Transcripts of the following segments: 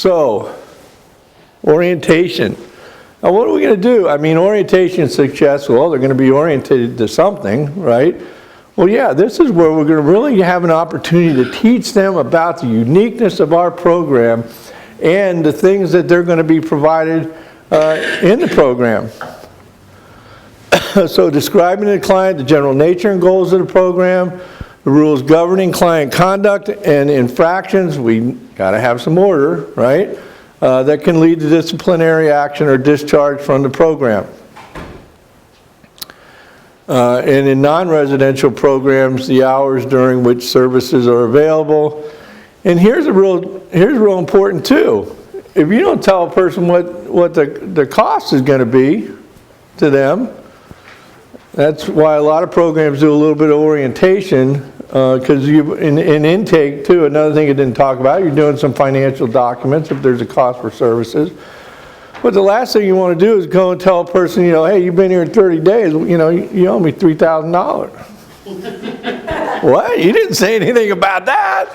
So, orientation. Now what are we going to do? I mean, orientation suggests, well, they're going to be oriented to something, right? Well, yeah, this is where we're going to really have an opportunity to teach them about the uniqueness of our program and the things that they're going to be provided in the program. So describing to the client the general nature and goals of the program, the rules governing client conduct and infractions, we got to have some order, right? That can lead to disciplinary action or discharge from the program. And in non-residential programs, the hours during which services are available. And here's real important too. If you don't tell a person what the cost is going to be to them, that's why a lot of programs do a little bit of orientation, because in intake too, another thing you didn't talk about, you're doing some financial documents if there's a cost for services. But the last thing you want to do is go and tell a person, you know, hey, you've been here 30 days, you know, you owe me $3,000. What? You didn't say anything about that.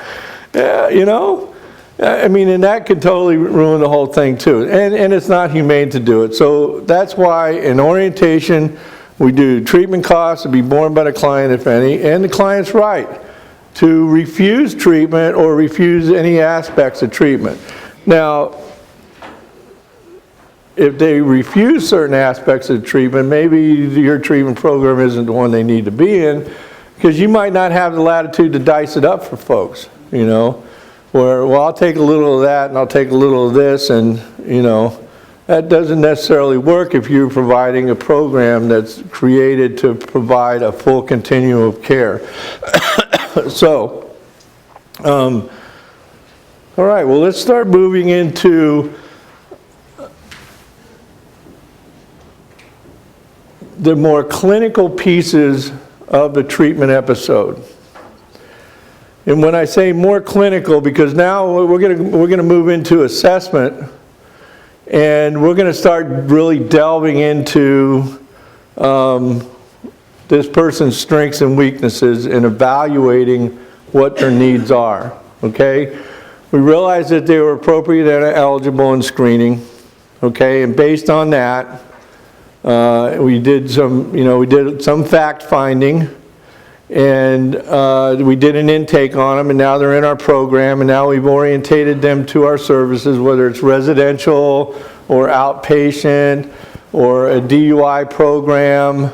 Yeah, you know. I mean, and that could totally ruin the whole thing too. And it's not humane to do it. So that's why in orientation, we do treatment costs to be borne by the client, if any, and the client's right to refuse treatment or refuse any aspects of treatment. Now, if they refuse certain aspects of treatment, maybe your treatment program isn't the one they need to be in, because you might not have the latitude to dice it up for folks, you know, where, well, I'll take a little of that and I'll take a little of this, and, you know, that doesn't necessarily work if you're providing a program that's created to provide a full continuum of care. So, all right, well, let's start moving into the more clinical pieces of the treatment episode. And when I say more clinical, because now we're going to move into assessment, and we're going to start really delving into this person's strengths and weaknesses and evaluating what their needs are. Okay, we realized that they were appropriate and eligible in screening. Okay, and based on that, we did some fact finding, and we did an intake on them, and now they're in our program, and now we've orientated them to our services, whether it's residential or outpatient or a DUI program.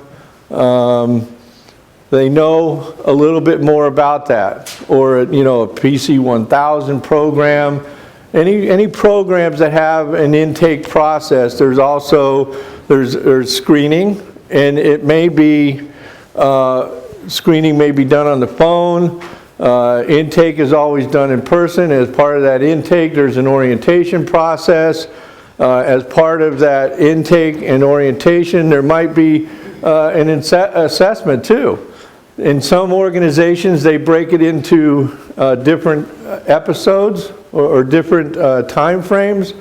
They know a little bit more about that, or a PC-1000 program. Any programs that have an intake process, there's screening, and it may be screening may be done on the phone. Intake is always done in person. As part of that intake, there's an orientation process. As part of that intake and orientation, there might be an assessment too. In some organizations, they break it into different episodes or different time frames.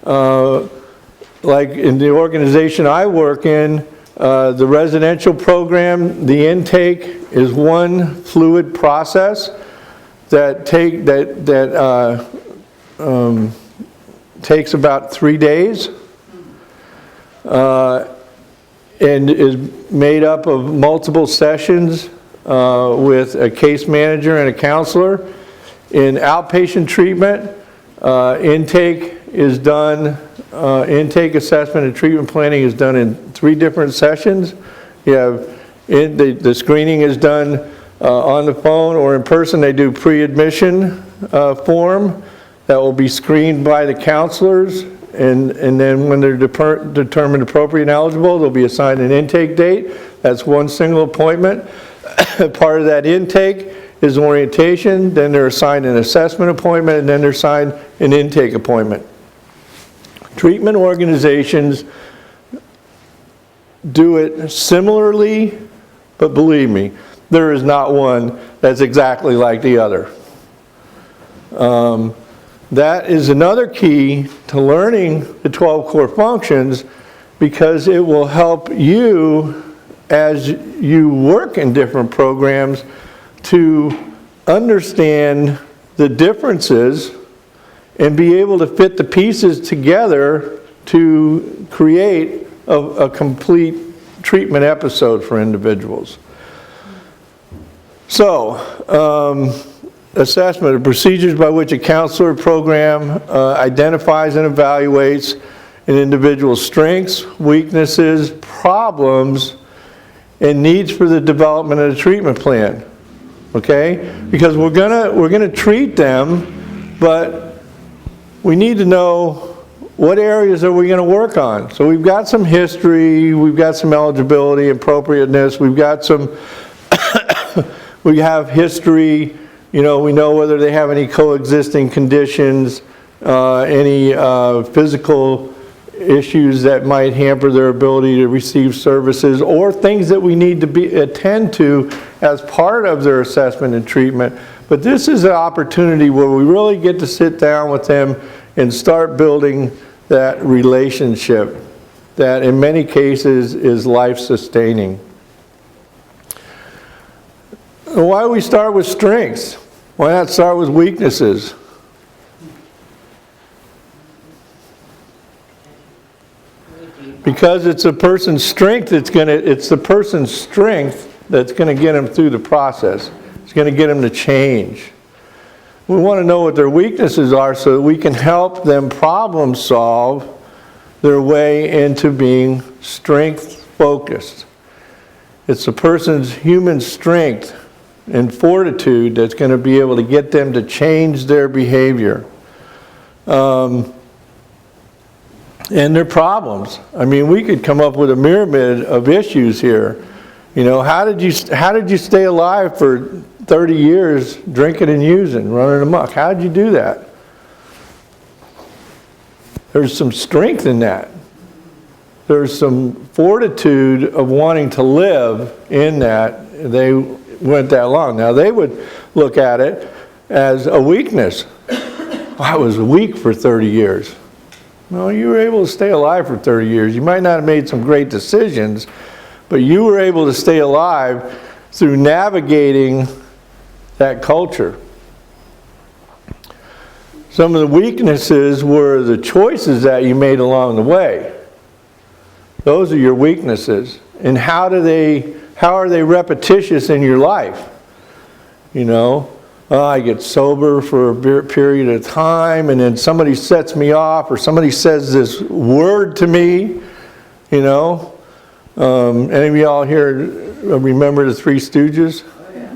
Like in the organization I work in, the residential program, the intake is one fluid process that takes about 3 days and is made up of multiple sessions with a case manager and a counselor. In outpatient treatment, intake is done. Intake assessment and treatment planning is done in 3 different sessions. You have the screening is done on the phone or in person. They do pre-admission form that will be screened by the counselors, and then when they're determined appropriate and eligible, they'll be assigned an intake date. That's one single appointment. Part of that intake is orientation, then they're assigned an assessment appointment, and then they're assigned an intake appointment. Treatment organizations do it similarly, but believe me, there is not one that's exactly like the other. That is another key to learning the 12 core functions, because it will help you as you work in different programs to understand the differences and be able to fit the pieces together to create a complete treatment episode for individuals. So, assessment of procedures by which a counselor program identifies and evaluates an individual's strengths, weaknesses, problems, and needs for the development of a treatment plan. Okay? Because we're gonna treat them, but we need to know what areas are we going to work on. So we've got some history, we've got some eligibility, appropriateness, we've got some, we have history, you know, we know whether they have any coexisting conditions, any physical issues that might hamper their ability to receive services, or things that we need to attend to as part of their assessment and treatment. But this is an opportunity where we really get to sit down with them and start building that relationship that in many cases is life-sustaining. Why do we start with strengths? Why not start with weaknesses? Because it's a person's strength it's the person's strength that's going to get them through the process. It's going to get them to change. We want to know what their weaknesses are so that we can help them problem solve their way into being strength-focused. It's a person's human strength and fortitude that's going to be able to get them to change their behavior. And their problems. I mean, we could come up with a myriad of issues here. You know, how did you stay alive for 30 years drinking and using, running amok? How did you do that? There's some strength in that. There's some fortitude of wanting to live in that. They went that long. Now, they would look at it as a weakness. I was weak for 30 years. Well, you were able to stay alive for 30 years. You might not have made some great decisions, but you were able to stay alive through navigating that culture. Some of the weaknesses were the choices that you made along the way. Those are your weaknesses. And how are they repetitious in your life? You know, I get sober for a period of time, and then somebody sets me off, or somebody says this word to me, you know. Any of y'all here remember the Three Stooges? Oh, yeah.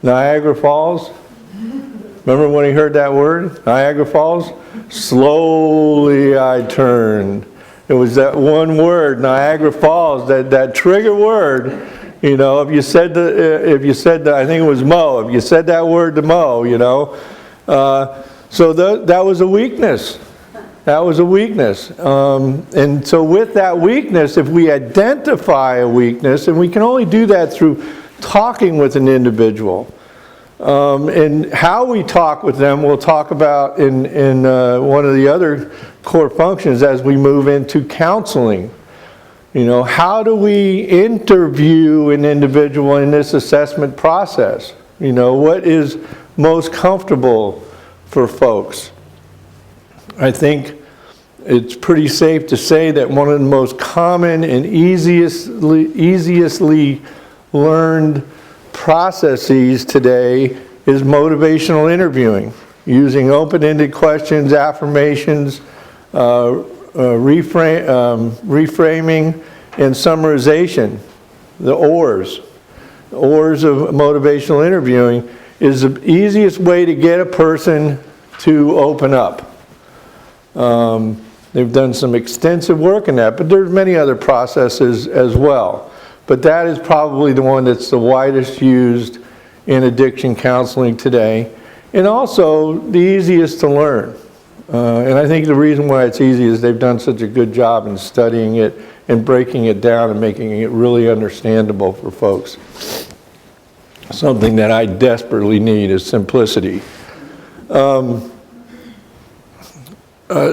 Niagara Falls? Remember when he heard that word, Niagara Falls? Slowly I turned. It was that one word, Niagara Falls, that trigger word. You know, if you said I think it was Mo, if you said that word to Mo, you know. So that was a weakness. That was a weakness. And so with that weakness, if we identify a weakness, and we can only do that through talking with an individual, and how we talk with them, we'll talk about in one of the other core functions as we move into counseling. You know, how do we interview an individual in this assessment process? You know, what is most comfortable for folks? I think it's pretty safe to say that one of the most common and easiestly learned processes today is motivational interviewing, using open-ended questions, affirmations, reframing, and summarization. The ORs. The ORs of motivational interviewing is the easiest way to get a person to open up. They've done some extensive work in that, but there's many other processes as well. But that is probably the one that's the widest used in addiction counseling today, and also the easiest to learn. And I think the reason why it's easy is they've done such a good job in studying it and breaking it down and making it really understandable for folks. Something that I desperately need is simplicity.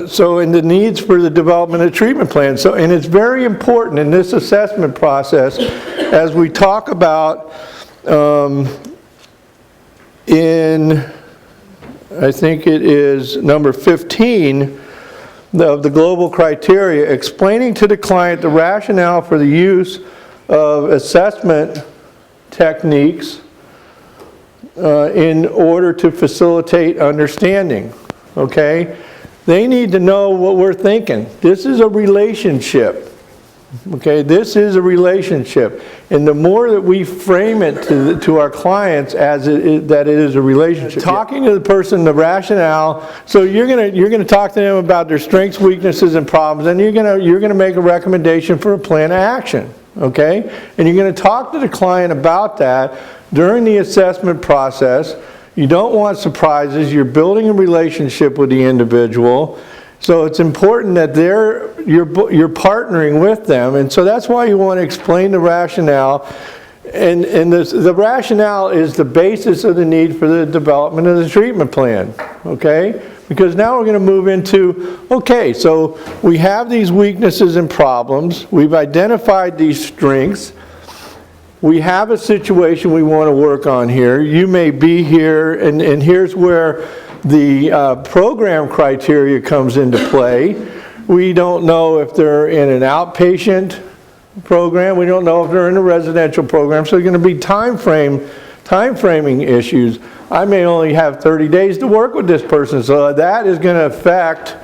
So in the needs for the development of treatment plans. And it's very important in this assessment process as we talk about I think it is number 15 of the global criteria, explaining to the client the rationale for the use of assessment techniques in order to facilitate understanding, okay? They need to know what we're thinking. This is a relationship, okay? This is a relationship. And the more that we frame it to our clients as that it is a relationship. Talking to the person, the rationale, so you're gonna talk to them about their strengths, weaknesses, and problems, and you're gonna make a recommendation for a plan of action, okay? And you're gonna talk to the client about that during the assessment process. You don't want surprises. You're building a relationship with the individual. So it's important that you're partnering with them. And so that's why you want to explain the rationale. And the rationale is the basis of the need for the development of the treatment plan. Okay? Because now we're going to move into, okay, so we have these weaknesses and problems. We've identified these strengths. We have a situation we want to work on here. You may be here, and here's where the program criteria comes into play. We don't know if they're in an outpatient program. We don't know if they're in a residential program. So there's going to be time framing issues. I may only have 30 days to work with this person, so that is going to affect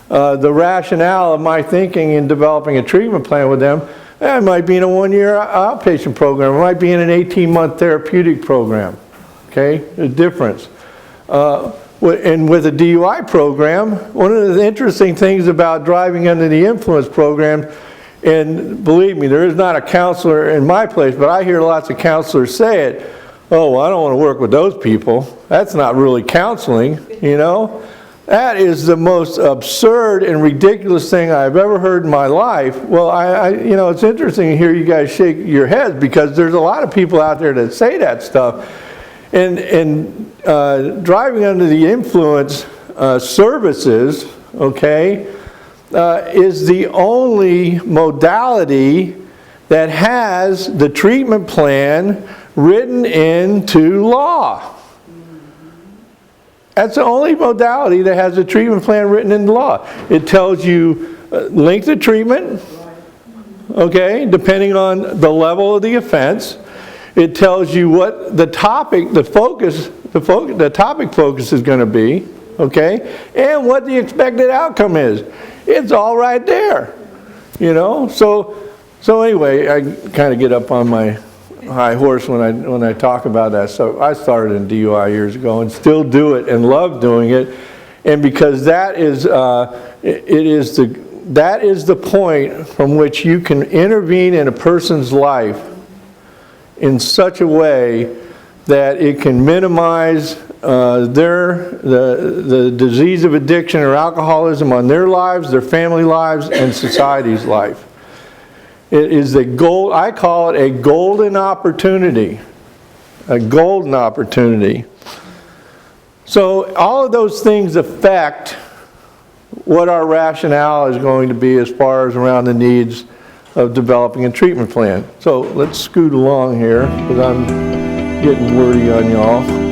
the rationale of my thinking in developing a treatment plan with them. It might be in a one-year outpatient program. It might be in an 18-month therapeutic program. Okay, the difference. And with a DUI program, one of the interesting things about driving under the influence program, and believe me, there is not a counselor in my place, but I hear lots of counselors say it, oh, well, I don't want to work with those people. That's not really counseling, you know. That is the most absurd and ridiculous thing I've ever heard in my life. Well, you know, it's interesting to hear you guys shake your heads because there's a lot of people out there that say that stuff. And driving under the influence services, okay, is the only modality that has the treatment plan written into law. That's the only modality that has a treatment plan written into law. It tells you length of treatment, okay, depending on the level of the offense. It tells you what the topic, the topic focus is going to be, okay, and what the expected outcome is. It's all right there, you know. So anyway, I kind of get up on my high horse when I talk about that. So I started in DUI years ago and still do it and love doing it, and because that is that is the point from which you can intervene in a person's life in such a way that it can minimize the disease of addiction or alcoholism on their lives, their family lives, and society's life. It is I call it a golden opportunity. A golden opportunity. So all of those things affect what our rationale is going to be as far as around the needs of developing a treatment plan. So let's scoot along here because I'm getting wordy on y'all.